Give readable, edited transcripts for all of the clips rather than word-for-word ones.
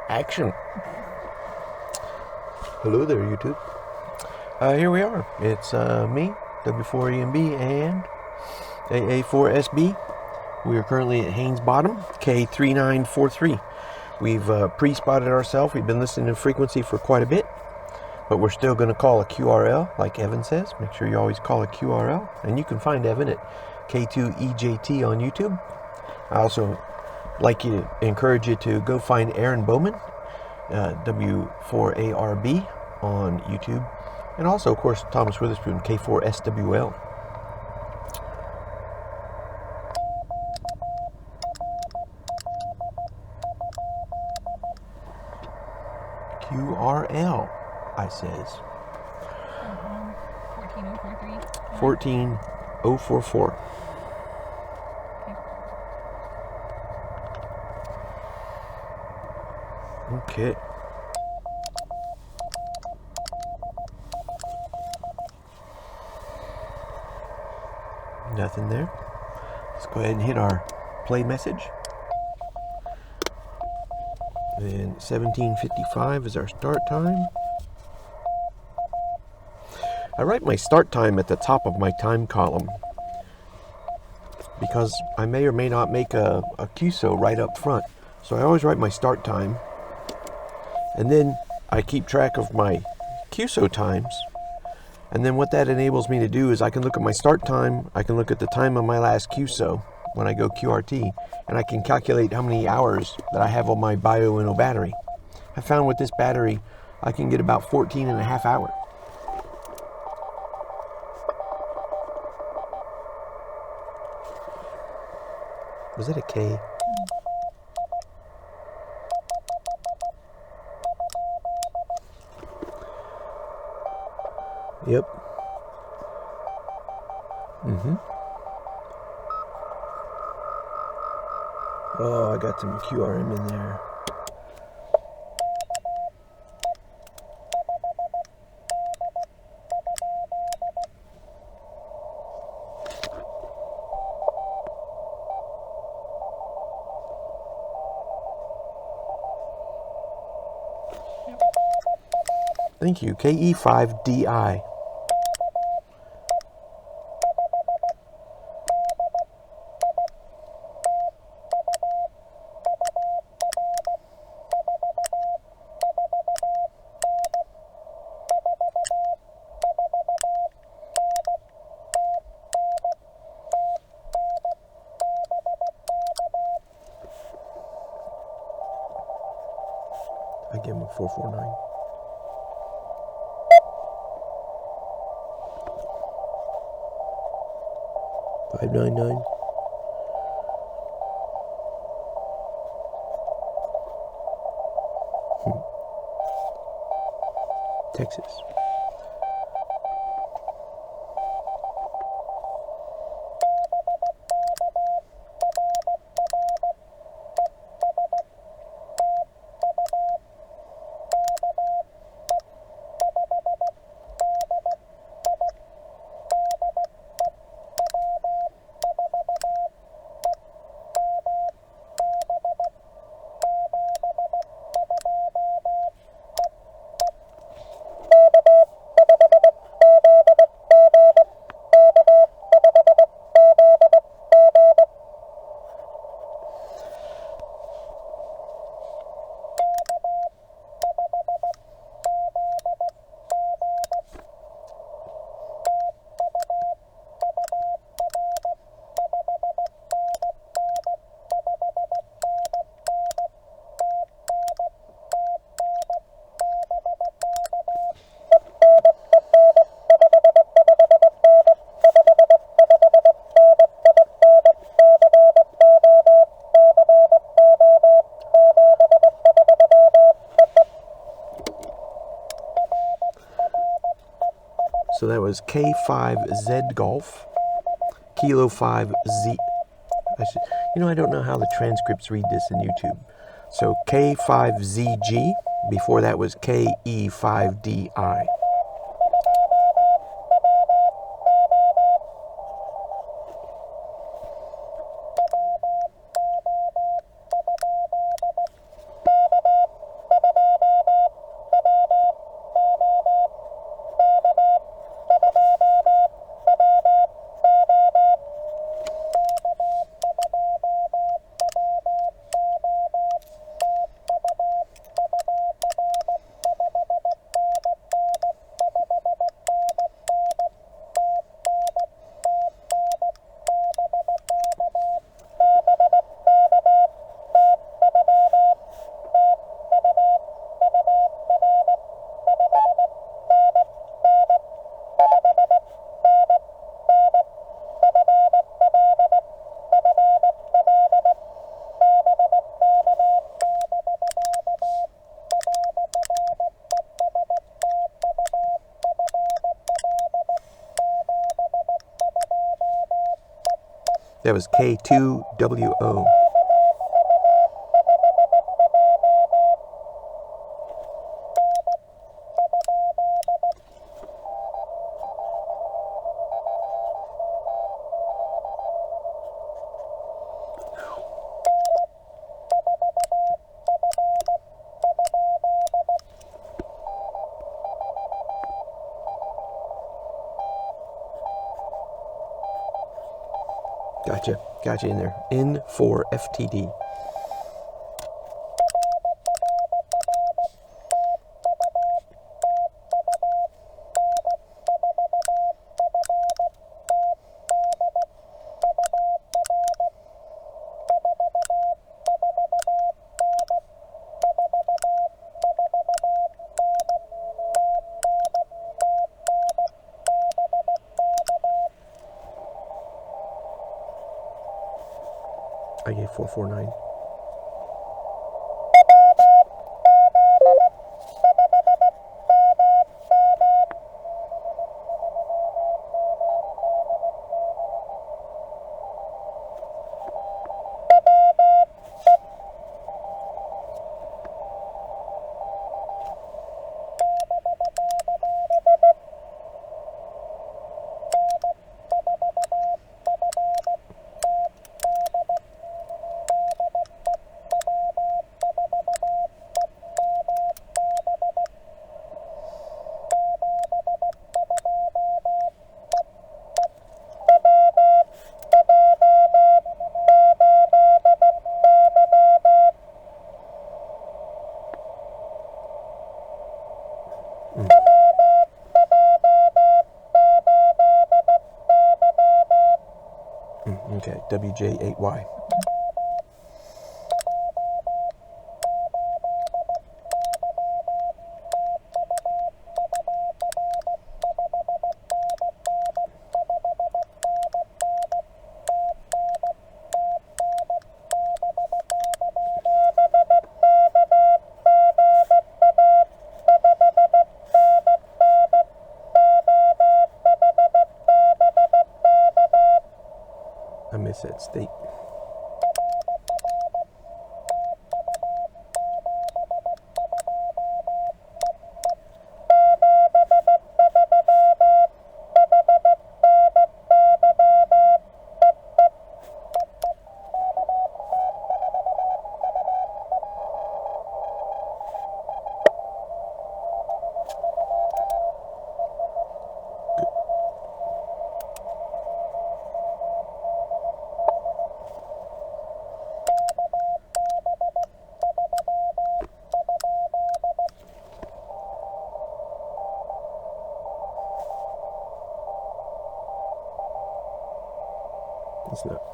Action. Hello there, YouTube. Here we are. It's me, W4EMB, and AA4SB. We are currently at Haynes Bottom, K3943. We've pre-spotted ourselves. We've been listening to frequency for quite a bit, but we're still going to call a QRL, like Evan says. Make sure you always call a QRL, and you can find Evan at K2EJT on YouTube. I also encourage you to go find Aaron Bowman, W4ARB on YouTube, and also, of course, Thomas Witherspoon, K4SWL. QRL, I says. 14043. 14044. Okay. Nothing there. Let's go ahead and hit our play message. And 17:55 is our start time. I write my start time at the top of my time column because I may or may not make a QSO right up front. So I always write my start time, and then I keep track of my QSO times. And then what that enables me to do is I can look at my start time, I can look at the time of my last QSO when I go QRT, and I can calculate how many hours that I have on my Bioenno battery. I found with this battery, I can get about 14 and a half hours. Was that a K? Yep. Oh, I got some QRM in there. Thank you. KE5DI. I give him a 449. $599. Texas. So that was K5Z Golf, Kilo 5Z. I don't know how the transcripts read this in YouTube. So K5ZG, before that was KE5DI. That was K2WO. Gotcha in there. N for FTD. I gave 449. Okay, WJ8Y. I miss that state.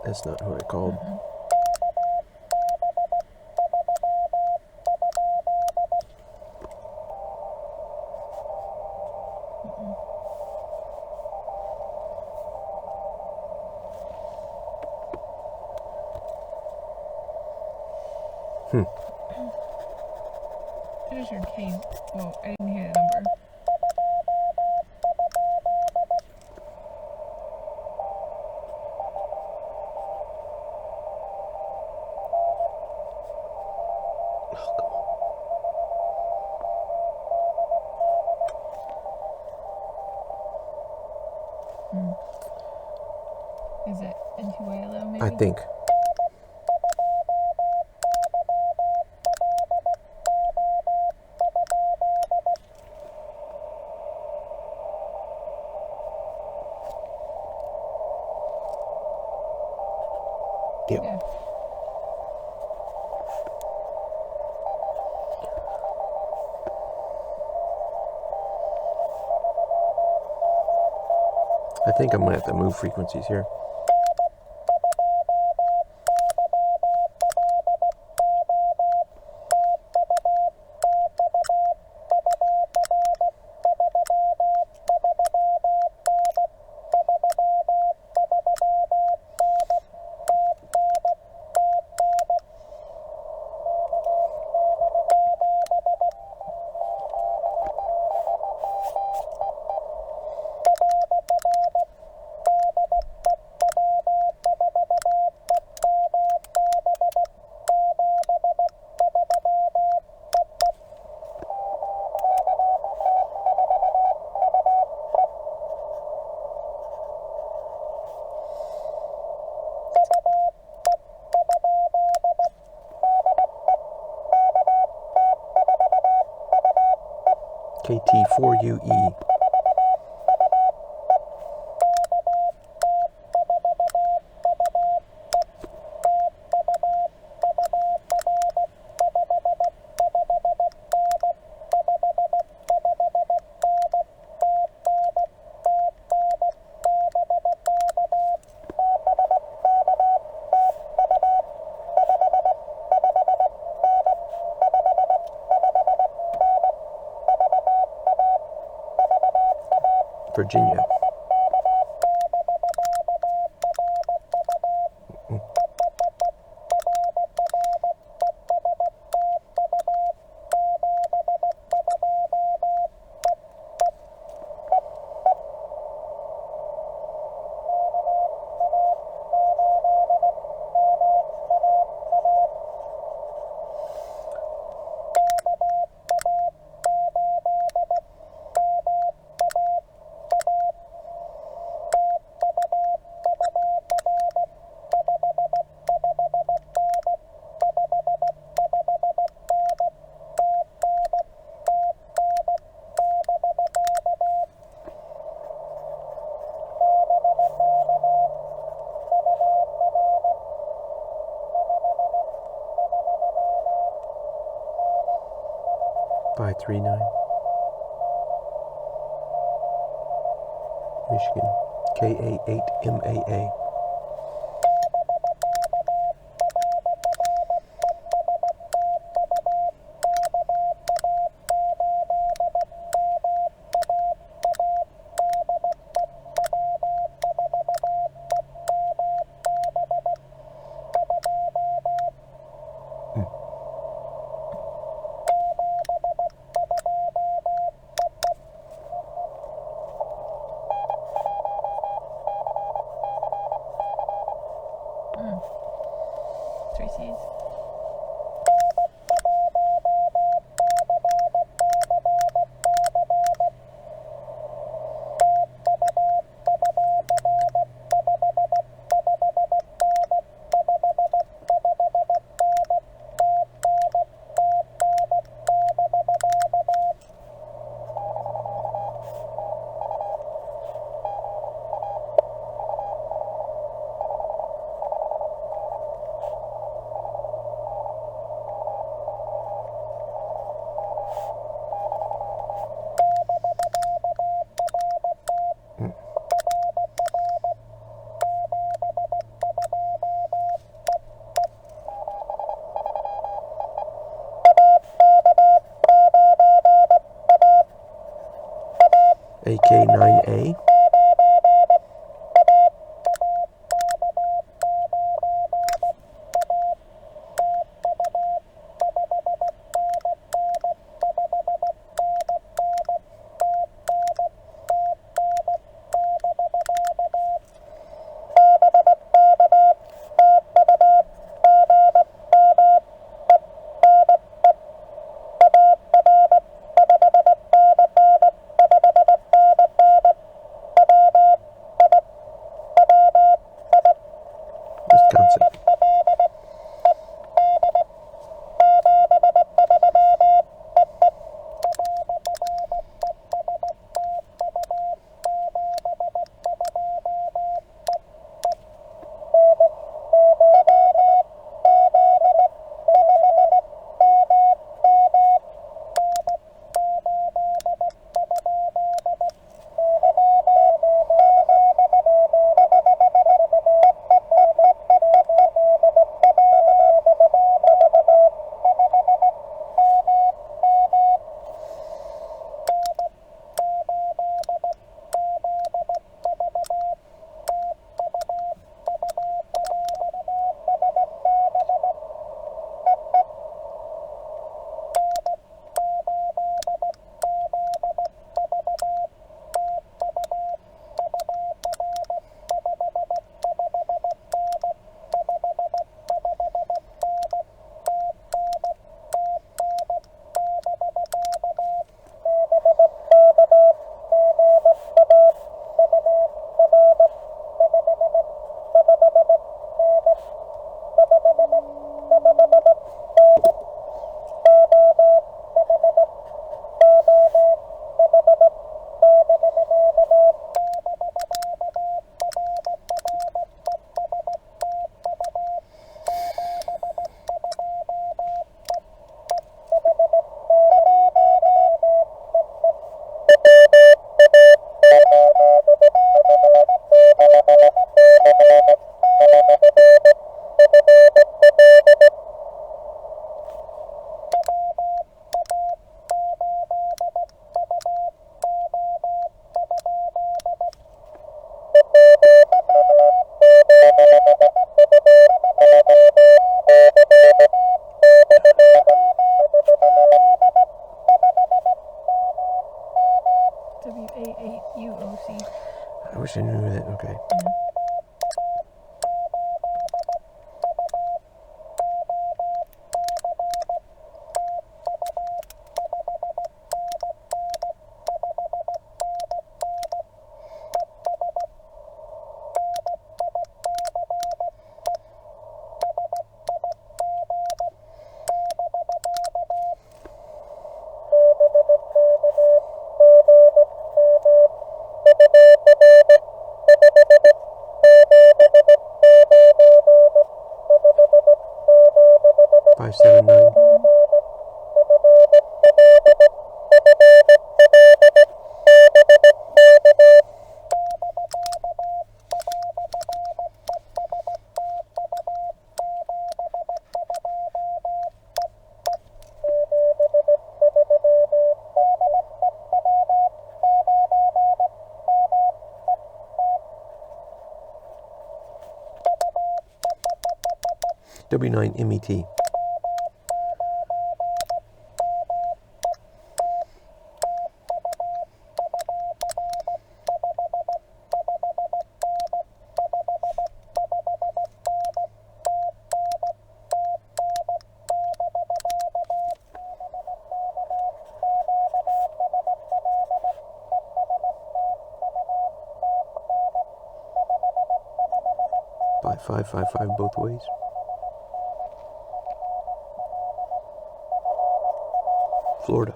That's not who I called. Here's your key. Oh, I didn't hear the number. Is it N2ALO maybe? I think. Yep. Yeah. I think I'm gonna have to move frequencies here. KT4UE. Virginia. By 39. Michigan. KA8MAA. Three C's. AK9A. Wisconsin. 579. W9 MET. By 555 both ways. Florida.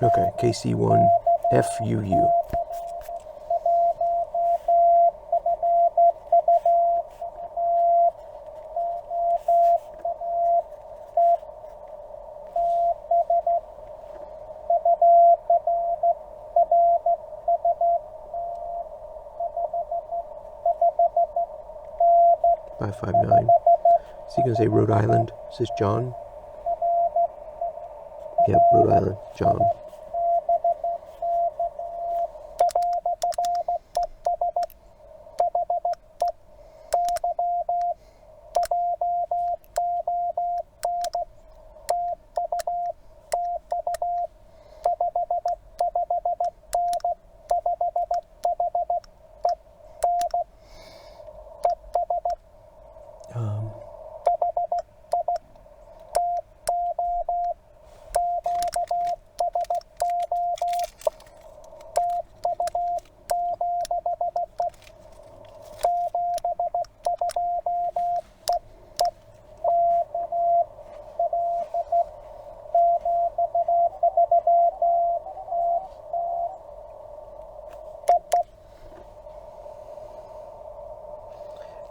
Okay, KC1 FUU. By 59. Is he gonna say Rhode Island? Is this John? Yep, Rhode Island, John.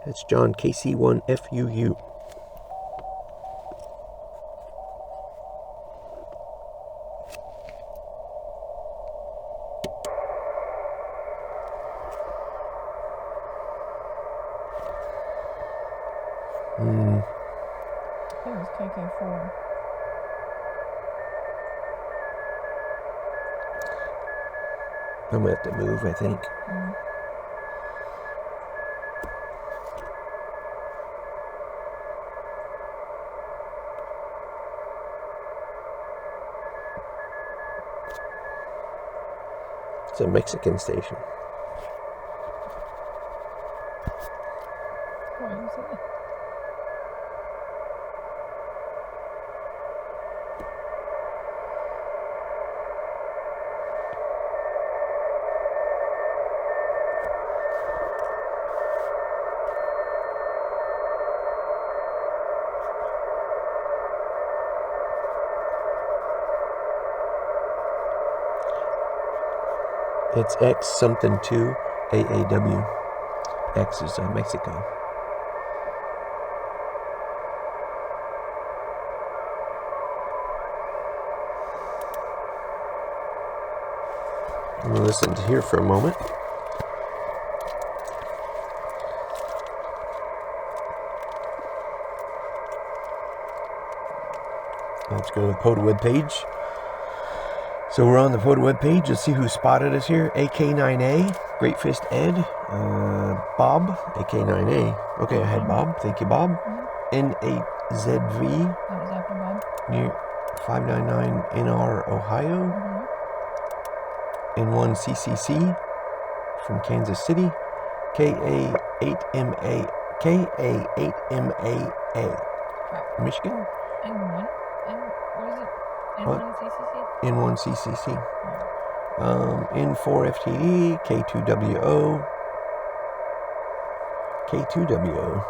That's John KC1 FUU. I think it was KK4. I'm gonna have to move, I think. It's a Mexican station. What is it? It's X something 2 AAW. X is Mexico. I'm gonna listen to here for a moment. Let's go to the POTA webpage. So we're on the POTA webpage. Let's see who spotted us here. AK9A, Great Fist Ed, Bob, AK9A. Okay, I had Bob. Thank you, Bob. N8ZV. That was after Bob. Near 599 NR, Ohio. N1CCC from Kansas City. KA8MA, Michigan. N1? What is it? What? N1CCC? N1CCC. N4FTD, K2WO, K2WO.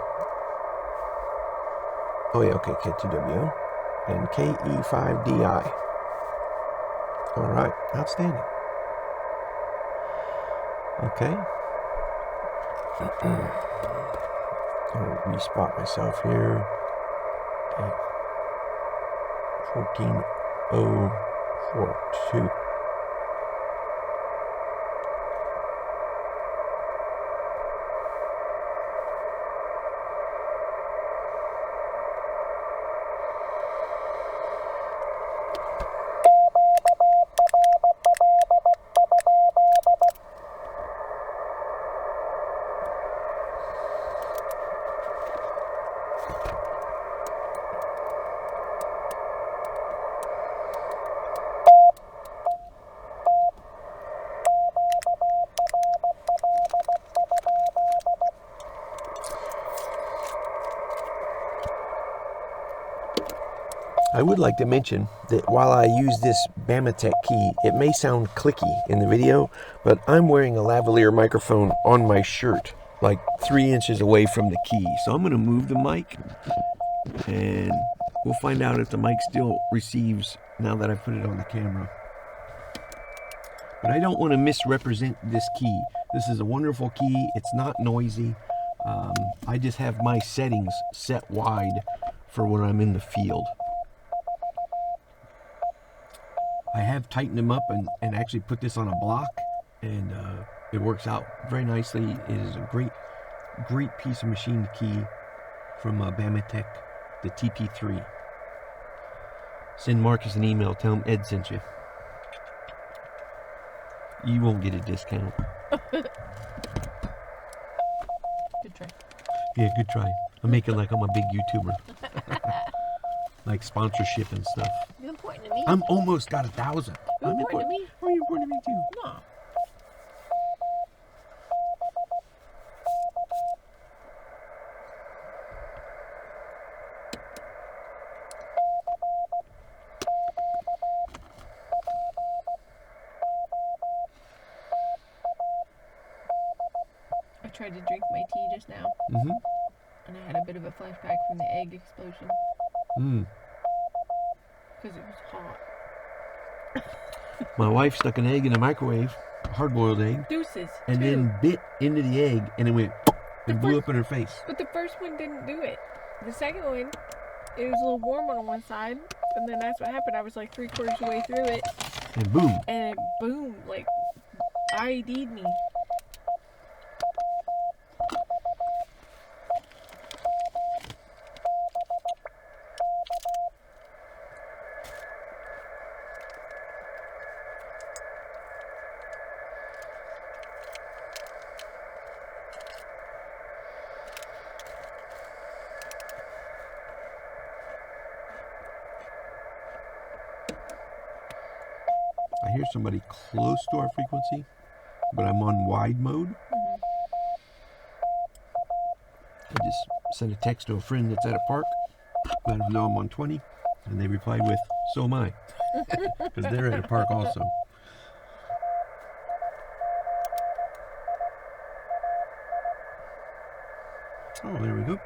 Oh yeah, okay, K2WO. And KE5DI. Alright, outstanding. Okay. I'll respot myself here at 14.042. I would like to mention that while I use this Bamatech key, it may sound clicky in the video, but I'm wearing a lavalier microphone on my shirt, like 3 inches away from the key. So I'm going to move the mic, and we'll find out if the mic still receives now that I've put it on the camera. But I don't want to misrepresent this key. This is a wonderful key. It's not noisy. I just have my settings set wide for when I'm in the field. I have tightened them up and actually put this on a block, and it works out very nicely. It is a great piece of machined key from Bamatech, the TP3. Send Marcus an email, tell him Ed sent you. You won't get a discount. Good try. Yeah, good try. I'm making like I'm a big YouTuber. Like sponsorship and stuff. You're pointing at me. I'm almost got 1,000. You're pointing at me. Oh, you're pointing at me too. No. I tried to drink my tea just now, Mm-hmm. and I had a bit of a flashback from the egg explosion. Because it was hot. My wife stuck an egg in the microwave, a hard-boiled egg, Deuces. and too. then bit into the egg, and it went and blew up in her face. But the first one didn't do it. The second one, it was a little warm on one side, and then that's what happened. I was like 3/4 of the way through it, And boom. and it boomed, like IED'd me. I hear somebody close to our frequency, but I'm on wide mode. I just sent a text to a friend that's at a park, let them know I'm on 20, and they replied with, "So am I," because they're at a park also. Oh, there we go.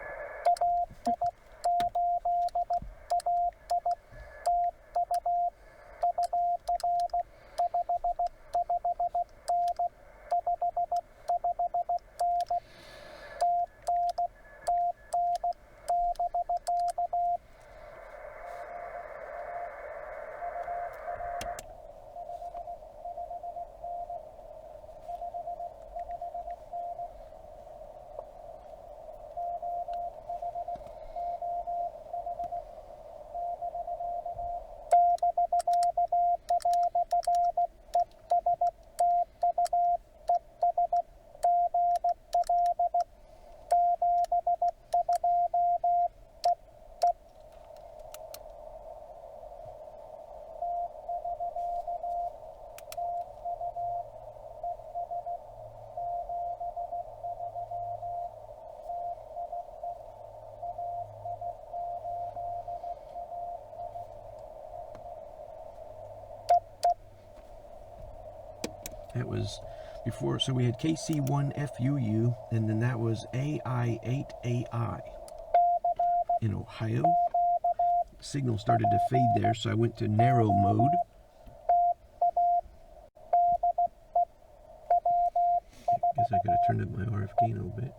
That was before, so we had KC1FUU, and then that was AI8AI in Ohio. Signal started to fade there, so I went to narrow mode. Guess I could have turned up my RF gain a little bit.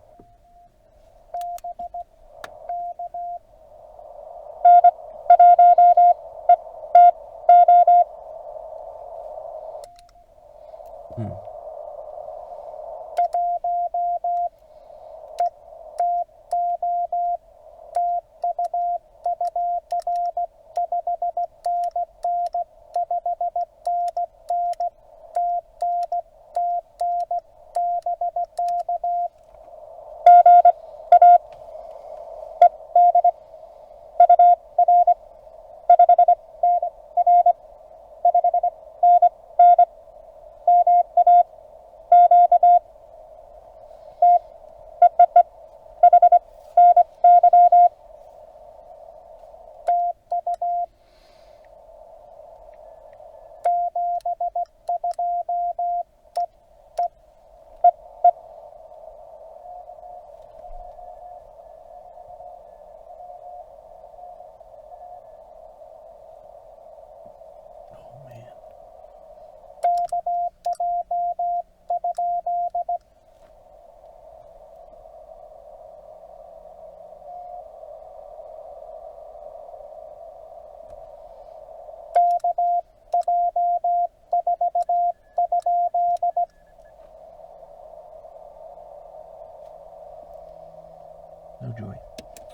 No joy.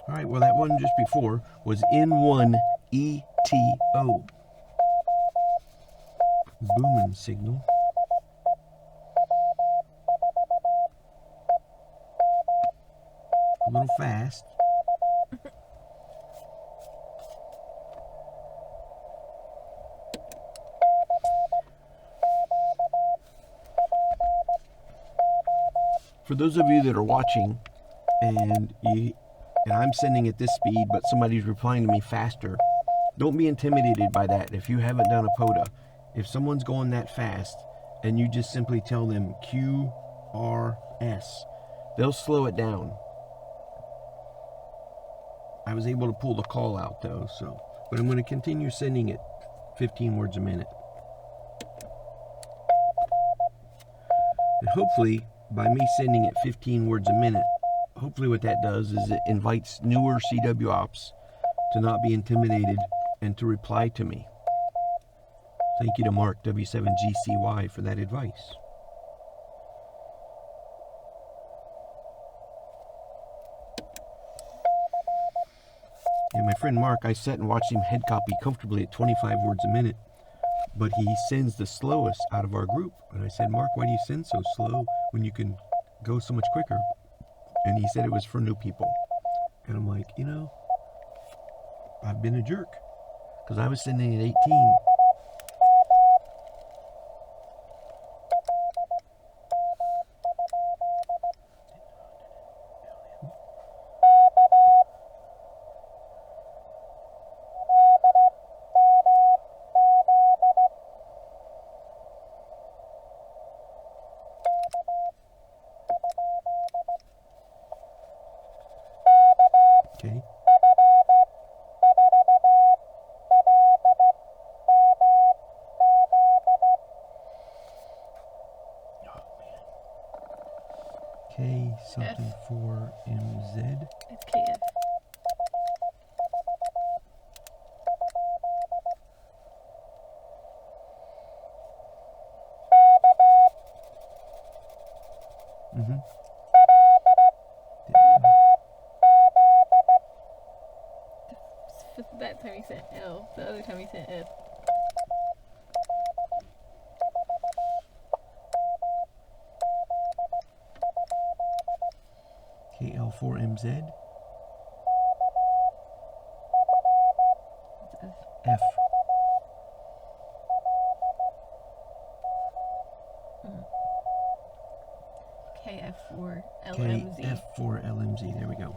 All right, well, that one just before was N1 ETO. Booming signal. A little fast. For those of you that are watching, and I'm sending at this speed, but somebody's replying to me faster, don't be intimidated by that. If you haven't done a POTA, if someone's going that fast and you just simply tell them QRS, they'll slow it down. I was able to pull the call out though, but I'm going to continue sending it 15 words a minute. And hopefully, by me sending it 15 words a minute, hopefully what that does is it invites newer CW ops to not be intimidated and to reply to me. Thank you to Mark W7GCY for that advice. And my friend Mark, I sat and watched him head copy comfortably at 25 words a minute, but he sends the slowest out of our group. And I said, Mark, why do you send so slow when you can go so much quicker? And he said it was for new people. And I'm like, you know, I've been a jerk, because I was sending at 18. Okay. K something for MZ. It's KF. Mm-hmm. That time he sent L. The other time he sent F. KL4MZ. F. F. KF4LMZ. KF4LMZ. There we go.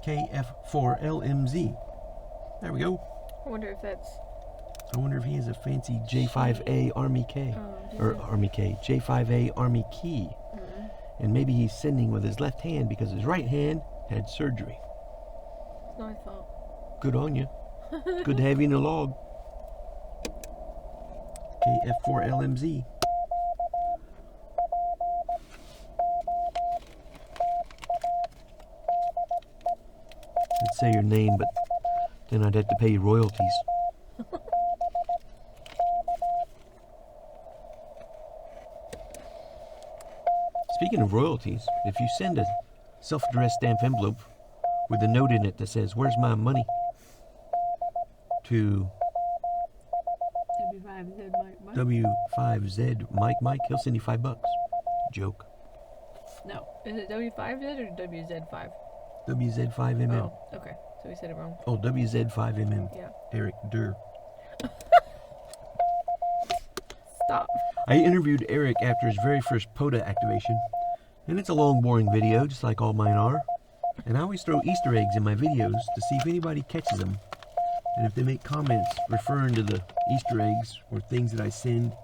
KF4LMZ. There we go. I wonder if that's. I wonder if he has a fancy J5A Army K. Or Army K. J5A Army Key. And maybe he's sending with his left hand because his right hand had surgery. It's not my fault. Good on you. Good to have you in the log. KF4LMZ. I'd say your name, but then I'd have to pay you royalties. Speaking of royalties, if you send a self-addressed stamp envelope with a note in it that says, "Where's my money?" to W5Z Mike, he'll send you $5. Joke. No. Is it W5Z or WZ5? WZ5MM. Oh, okay. So we said it wrong. Oh, WZ5MM. Yeah. Eric Durr. Stop. I interviewed Eric after his very first POTA activation, and it's a long, boring video, just like all mine are. And I always throw Easter eggs in my videos to see if anybody catches them, and if they make comments referring to the Easter eggs or things that I send.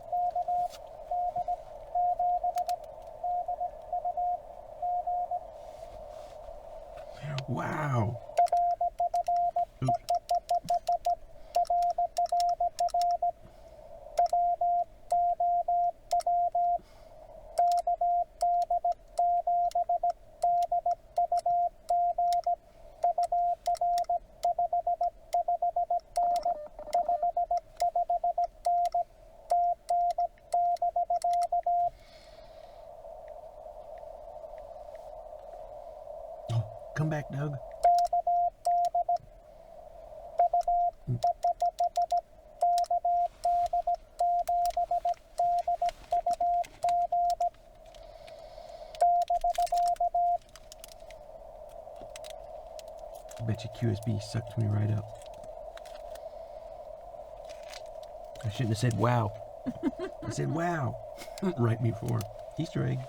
Wow. Oops. Oh, come back, Doug. I bet you QSB sucked me right up. I shouldn't have said wow. I said wow right before. Easter egg.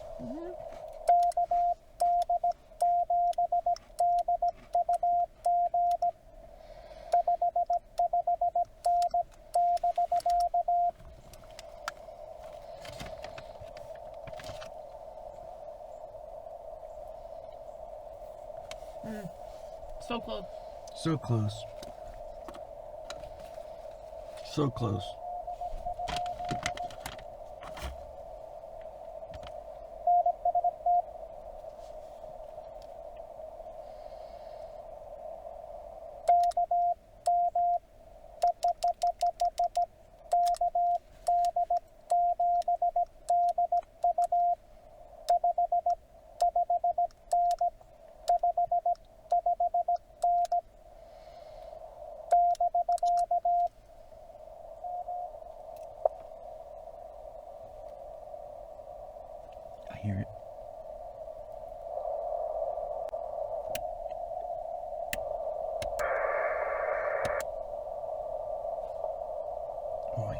So close. So close. So close. I hear it. Boy.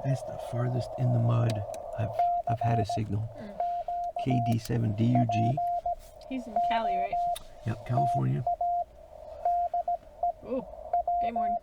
That's the farthest in the mud I've had a signal. KD7DUG. He's in Cali, right? Yep, California. Oh, game on.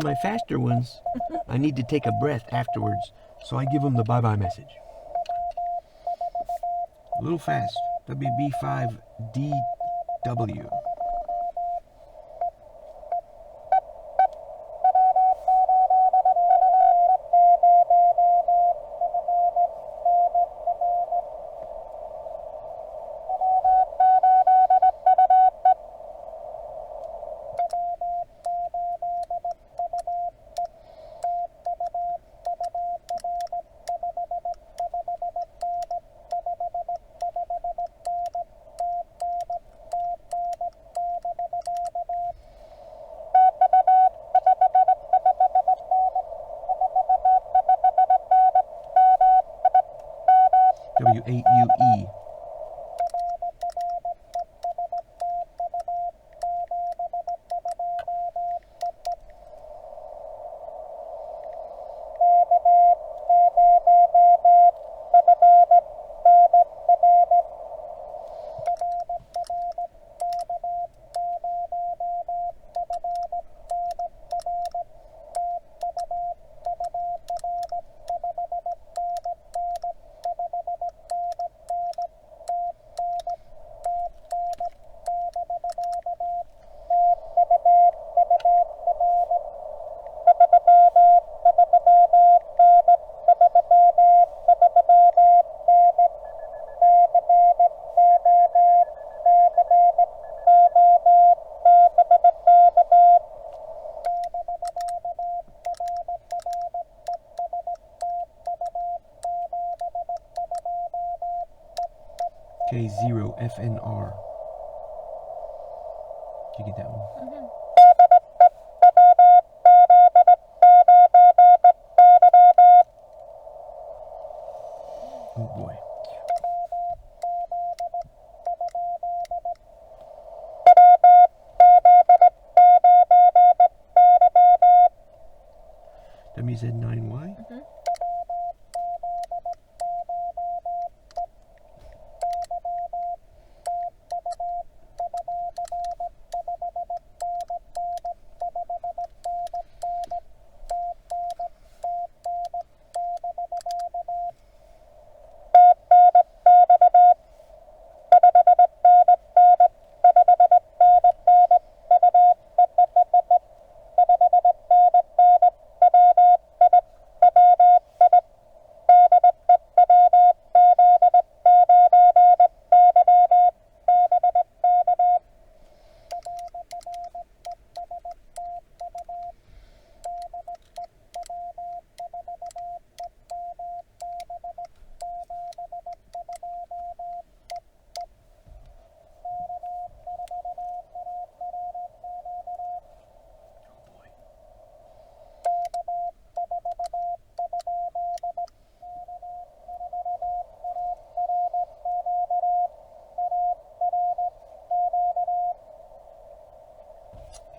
my faster ones, I need to take a breath afterwards, so I give them the bye-bye message. A little fast. WB5DW. W8UE. K0FNR. Did you get that one? Mm-hmm. Oh boy. WZ9Y? Mm-hmm.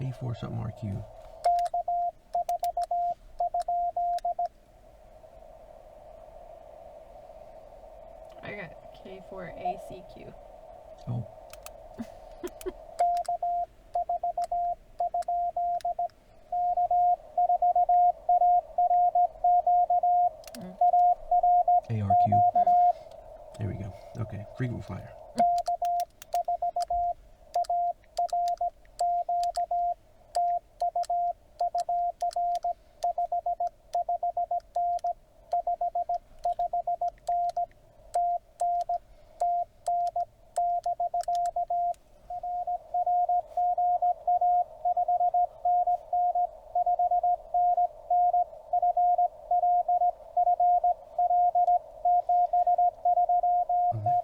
K4 something RQ. I got K4ACQ. Oh. ARQ. There we go. Okay, frequent flyer.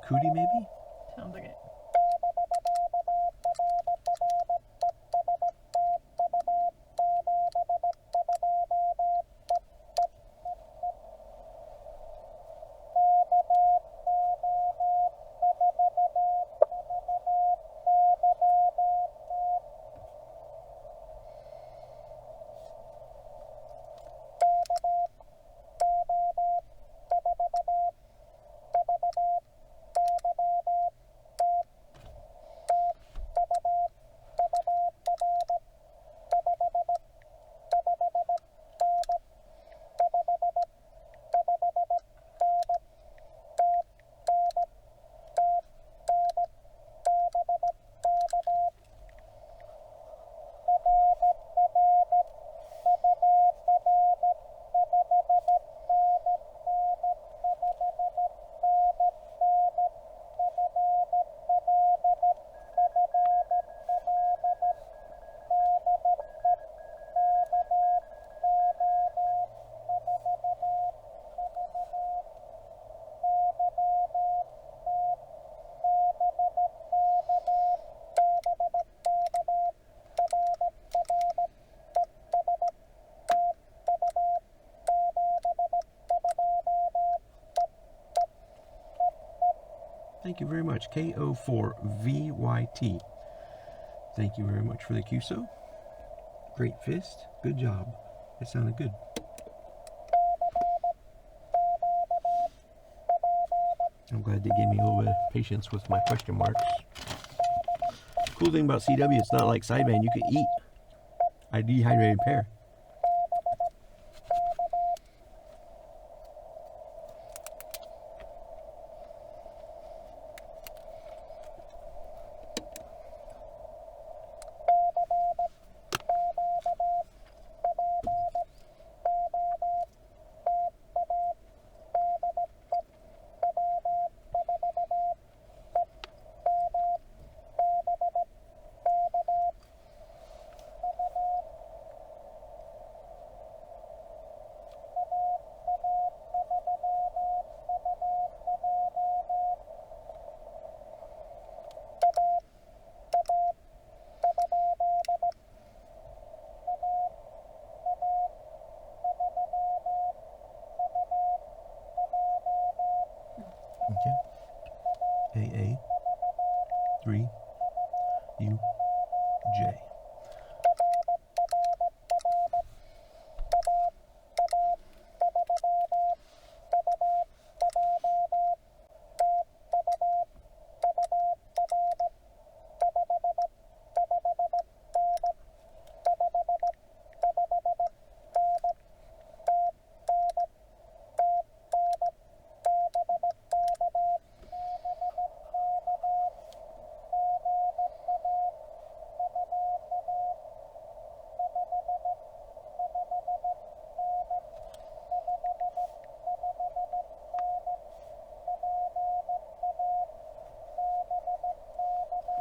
Cootie, maybe? Sounds like it. Thank you very much. KO4VYT. Thank you very much for the QSO. Great fist. Good job. It sounded good. I'm glad they gave me a little bit of patience with my question marks. Cool thing about CW, it's not like sideband. You can eat a dehydrated pear. Okay. AA3UJ.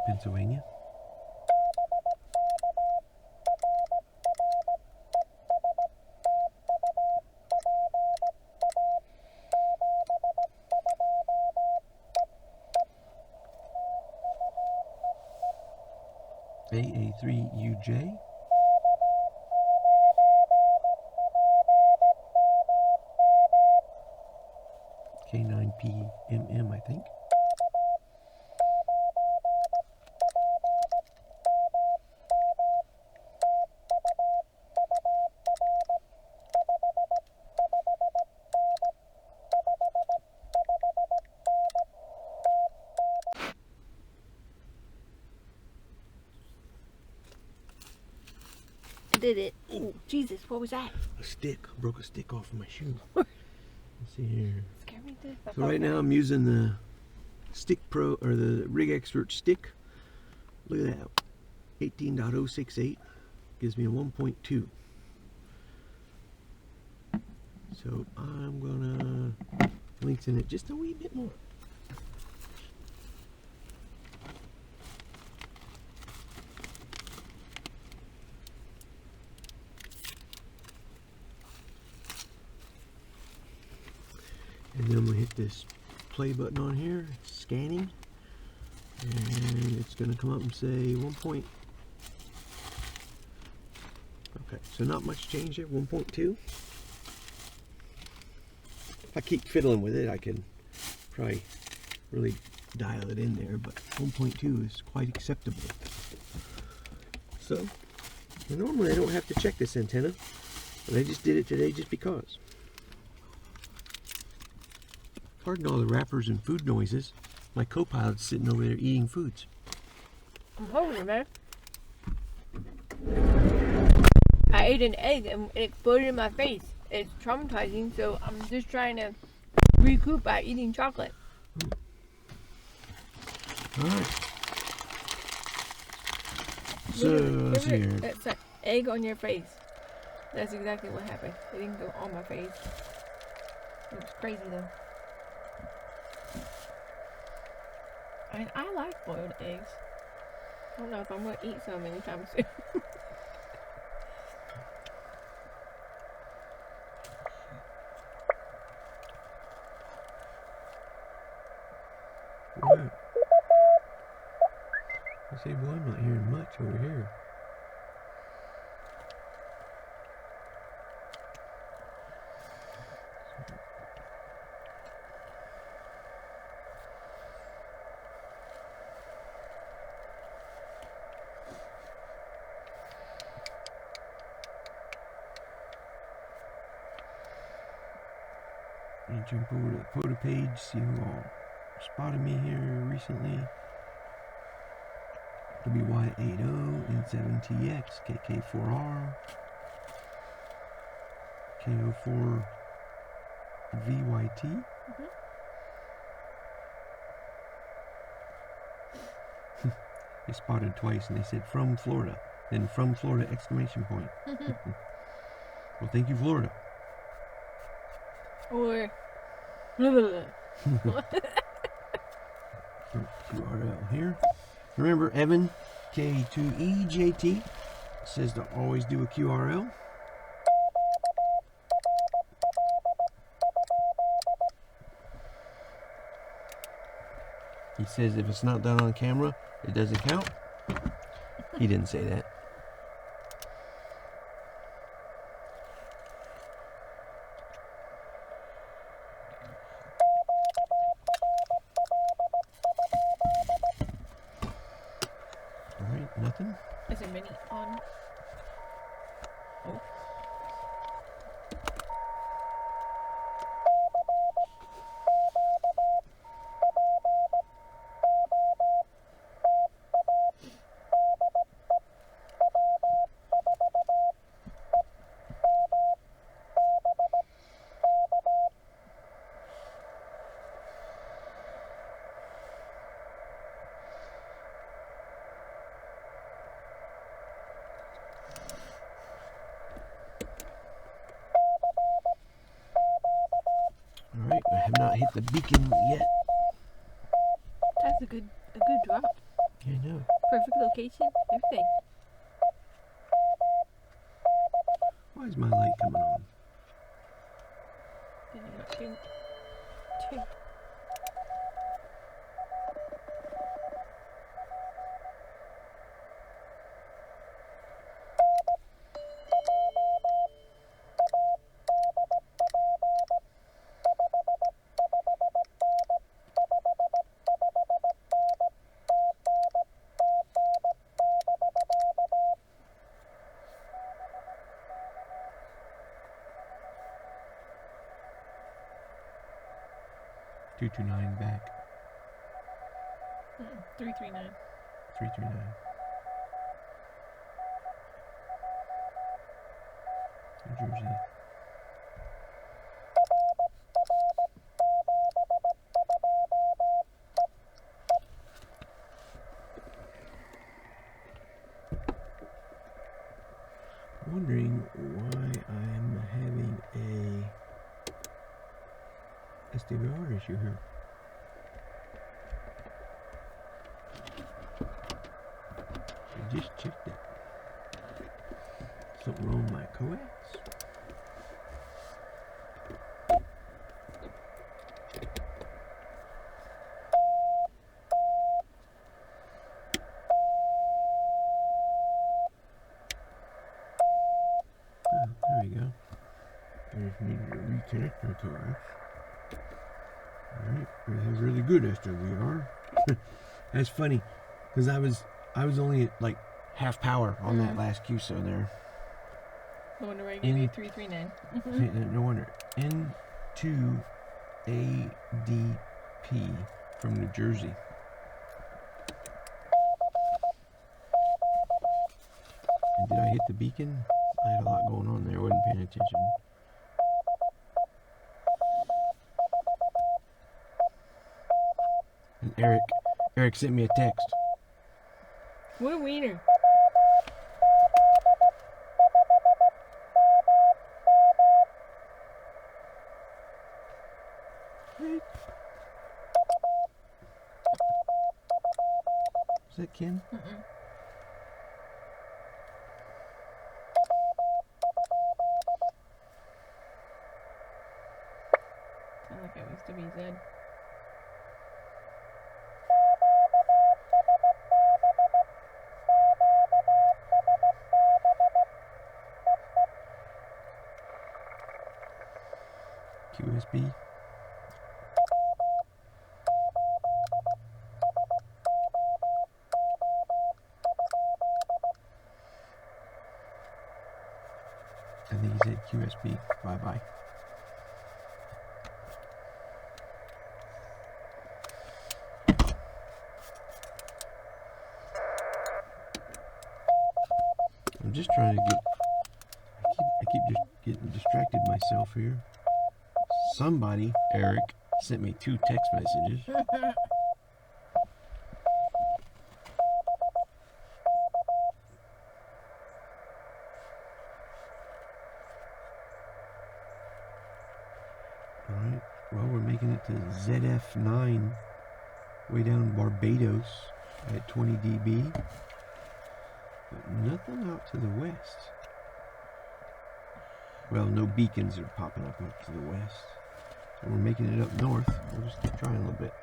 Pennsylvania. AA3UJ. K9PMM, I think. Did it. Oh, Jesus, what was that? A stick. I broke a stick off of my shoe. Let's see here. Scare me to death. So right now I'm using the Stick Pro, or the Rig Expert stick. Look at that. 18.068 gives me a 1.2. So I'm gonna lengthen it just a wee bit more. And then I'm going to hit this play button on here, it's scanning, and it's going to come up and say 1 point. Okay, so not much change there, 1.2. If I keep fiddling with it, I can probably really dial it in there, but 1.2 is quite acceptable. So, normally I don't have to check this antenna, but I just did it today just because. Pardon all the rappers and food noises. My co-pilot's sitting over there eating foods. I'm hungry, man. I ate an egg and it exploded in my face. It's traumatizing, so I'm just trying to recoup by eating chocolate. Alright. So, let's see here. That's an egg on your face. That's exactly what happened. It didn't go on my face. It was crazy though. I mean, I like boiled eggs. I don't know if I'm going to eat some anytime soon. What? I say, boy, I'm not hearing much over here. I'm gonna jump over to the POTA page, see who all spotted me here recently. WY80, N7TX, KK4R, KO4VYT. They spotted twice and they said from Florida, then from Florida exclamation point. Well, thank you, Florida. Or QRL here. Remember, Evan K2EJT says to always do a QRL. He says if it's not done on camera, it doesn't count. He didn't say that. Alright, nothing. is it mini on? Oh. Alright, I have not hit the beacon yet. That's a good drop. I know. Perfect location, everything. Why is my light coming on? Then you got two. Two 229 back. 339. 339. New Jersey. Wondering why I'm having a SWR issue here. I just checked it. Something wrong with my coax? Oh, there we go. I just needed to reconnect my coax. Alright, we have really good SWR. That's funny, because I was only at like half power on that last QSO there. No wonder why I gave you 339. No wonder. N2ADP from New Jersey. And did I hit the beacon? I had a lot going on there. I wasn't paying attention. And Eric sent me a text. What a wiener. Is that Ken? Sound like it used to be Zed. QSB. I think he said QSB. Bye-bye. I'm just trying to get. I keep just getting distracted myself here. Somebody, Eric, sent me 2 text messages. Alright, well, we're making it to ZF9, way down in Barbados at 20 dB. But nothing out to the west. Well, no beacons are popping up to the west. So we're making it up north. We'll just keep trying a little bit.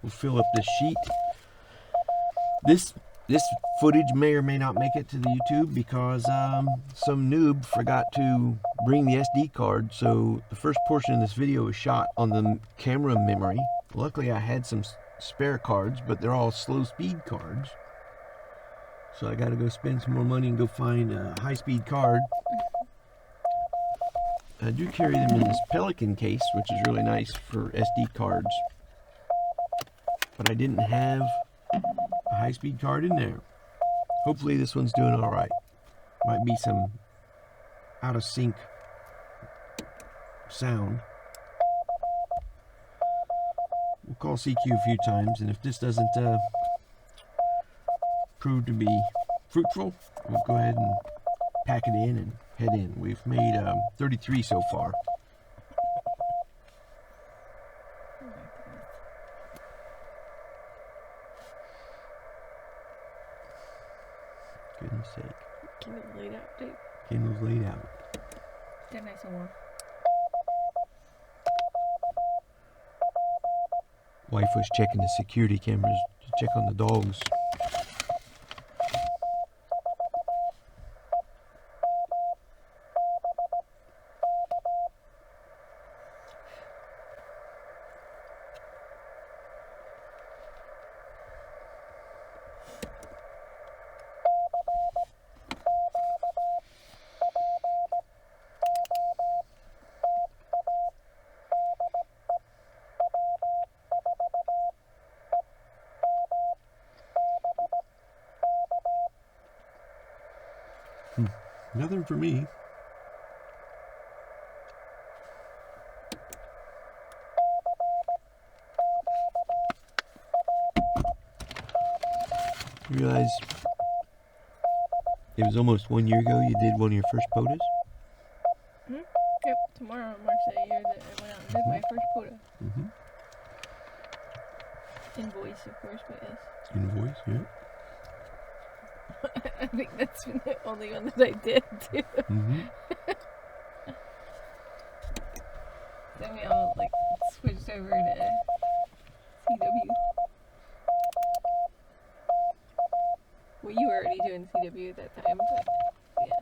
We'll fill up this sheet. This footage may or may not make it to the YouTube because some noob forgot to bring the SD card. So the first portion of this video is shot on the camera memory. Luckily I had some spare cards, but they're all slow speed cards. So I got to go spend some more money and go find a high-speed card. I do carry them in this Pelican case, which is really nice for SD cards. But I didn't have a high-speed card in there. Hopefully this one's doing all right. Might be some out-of-sync sound. We'll call CQ a few times, and if this doesn't prove to be fruitful, we'll go ahead and pack it in and head in. We've made 33 so far. Goodness sake. Candles laid out, dude. Candles laid out. They're nice and warm. Wife was checking the security cameras to check on the dogs. Nothing for me. You realize it was almost 1 year ago you did one of your first POTAs? Yep, tomorrow marks a year that I went out and did my first POTA. Invoice, of course, but yes. Invoice, yeah. I think that's been the only one that I did, too. Then we all, like, switched over to CW. Well, you were already doing CW at that time, but, yeah.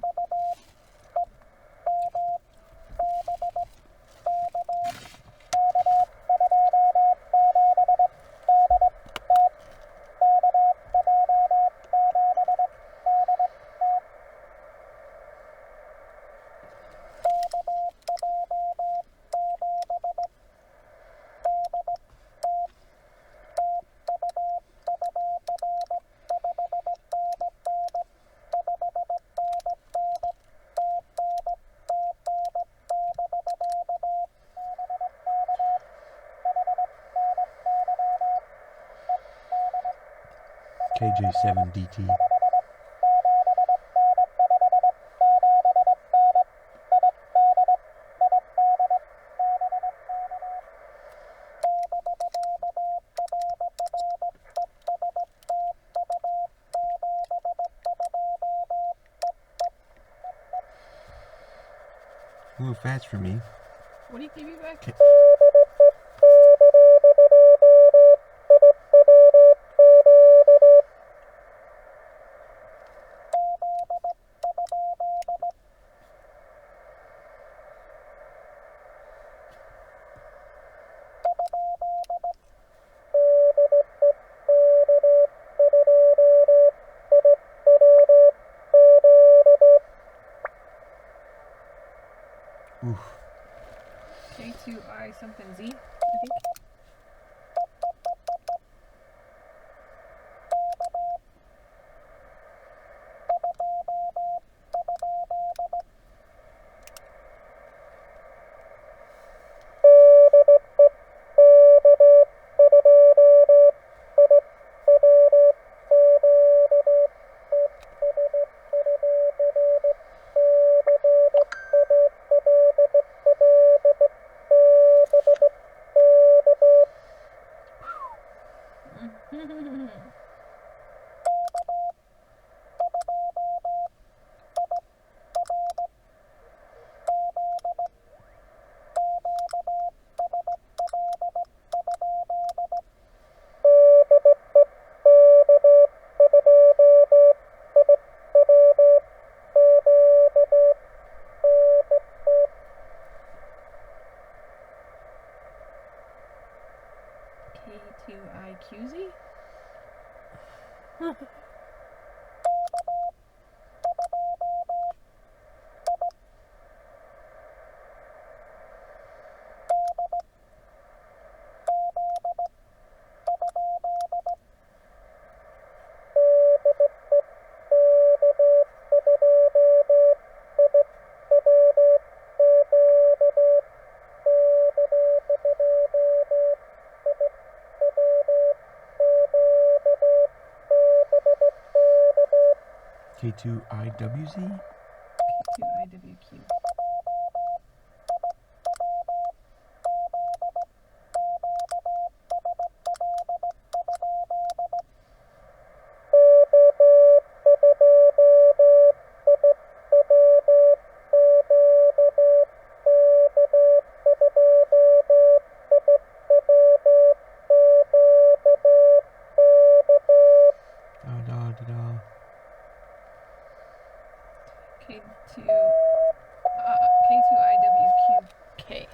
KJ7DT. A little fast for me. What do you give you back? Oof. K2I something Z, I think. QZ? K2IWZ? K2IWQ. K2IWQK.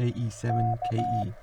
KE7KE.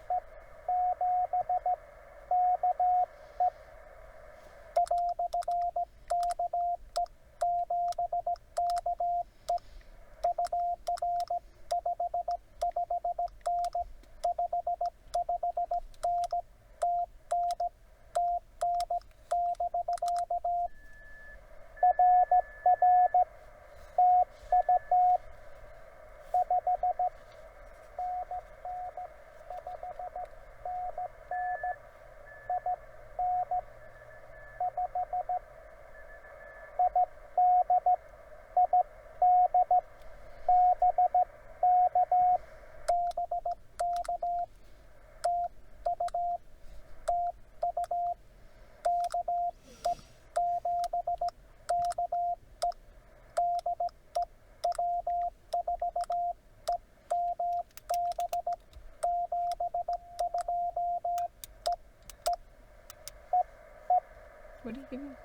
What are you giving?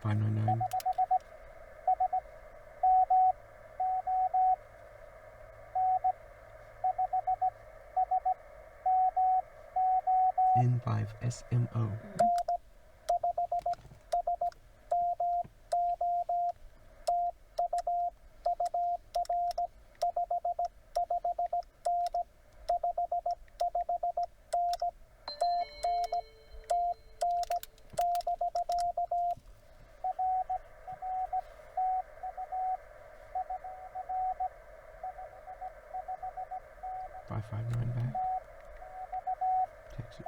599. N5SMO. 559 back. Texas.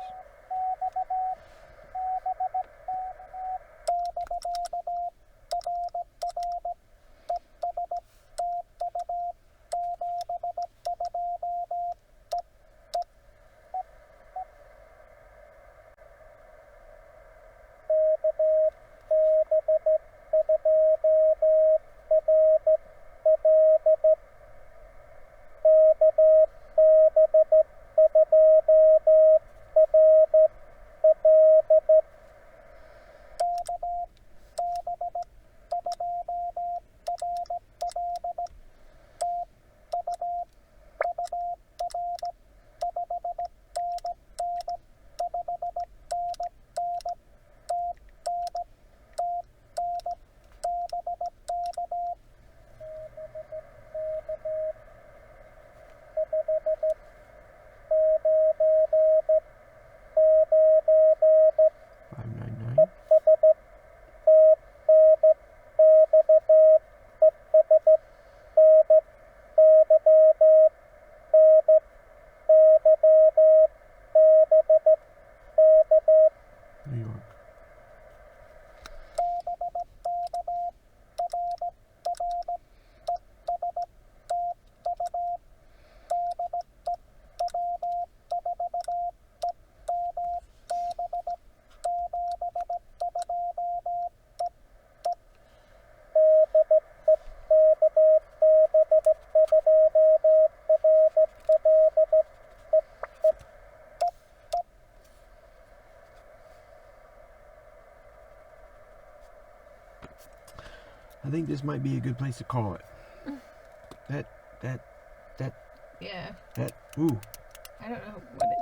New York. I think this might be a good place to call it. Yeah. Ooh. I don't know what it.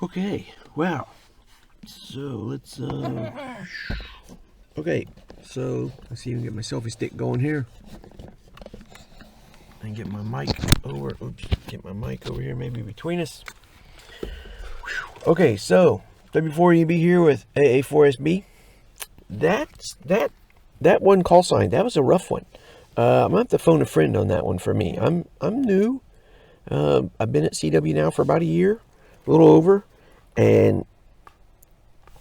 Okay, wow. So let's okay, so let's see if I can get my selfie stick going here. And get my mic over. Oops, get my mic over here maybe between us. Okay, so W4EB here with AA4SB. That one call sign, that was a rough one. I'm gonna have to phone a friend on that one for me. I'm new. I've been at CW now for about a year, a little over, and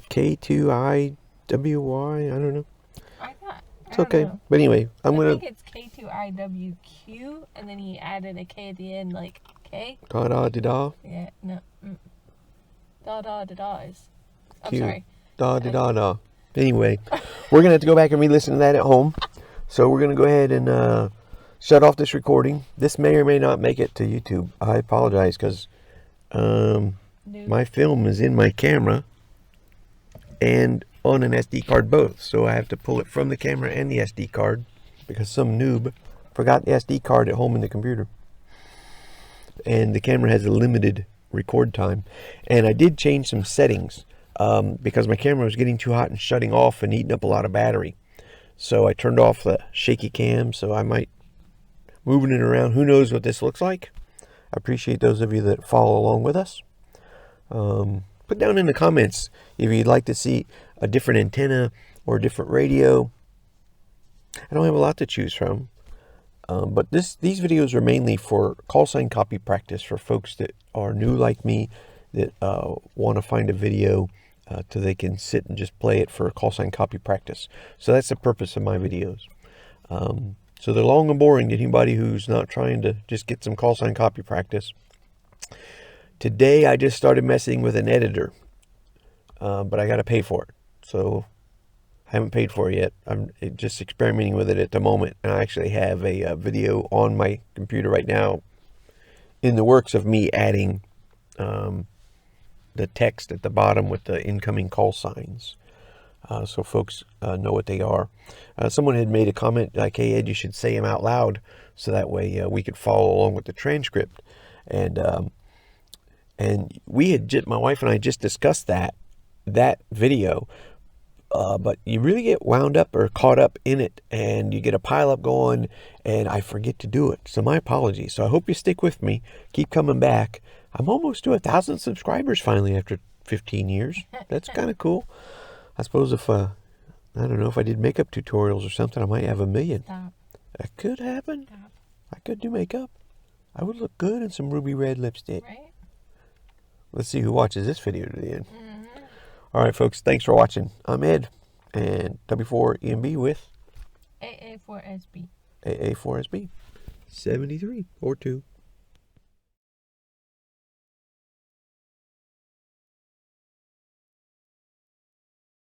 K2IWY, I don't know. It's okay. But anyway, I think it's K2IWQ, and then he added a K at the end, like K. Da da da da. Yeah, no. Da da da da is. I'm Q. sorry. Da da da da. Anyway, we're gonna have to go back and re-listen to that at home. So we're gonna go ahead and shut off this recording. This may or may not make it to YouTube. I apologize because my film is in my camera and on an SD card both. So I have to pull it from the camera and the SD card because some noob forgot the SD card at home in the computer. And the camera has a limited record time. And I did change some settings because my camera was getting too hot and shutting off and eating up a lot of battery. So I turned off the shaky cam, so I might moving it around. Who knows what this looks like? I appreciate those of you that follow along with us. Put down in the comments if you'd like to see a different antenna or a different radio. I don't have a lot to choose from. But these videos are mainly for call sign copy practice for folks that are new like me that want to find a video so they can sit and just play it for call sign copy practice. So that's the purpose of my videos. So they're long and boring to anybody who's not trying to just get some call sign copy practice. Today I just started messing with an editor, but I got to pay for it. So I haven't paid for it yet. I'm just experimenting with it at the moment. And I actually have a video on my computer right now in the works of me adding the text at the bottom with the incoming call signs, so folks know what they are. Someone had made a comment like, "Hey Ed, you should say them out loud so that way we could follow along with the transcript." And we had my wife and I just discussed that video. But you really get wound up or caught up in it, and you get a pile up going, and I forget to do it. So my apologies. So I hope you stick with me. Keep coming back. I'm almost to 1,000 subscribers finally after 15 years. That's kind of cool. I suppose if, I don't know, if I did makeup tutorials or something, I might have 1 million. Stop. That could happen. Stop. I could do makeup. I would look good in some ruby red lipstick. Right? Let's see who watches this video to the end. All right, folks, thanks for watching. I'm Ed, and W4EMB with AA4SB. AA4SB 73 or 2.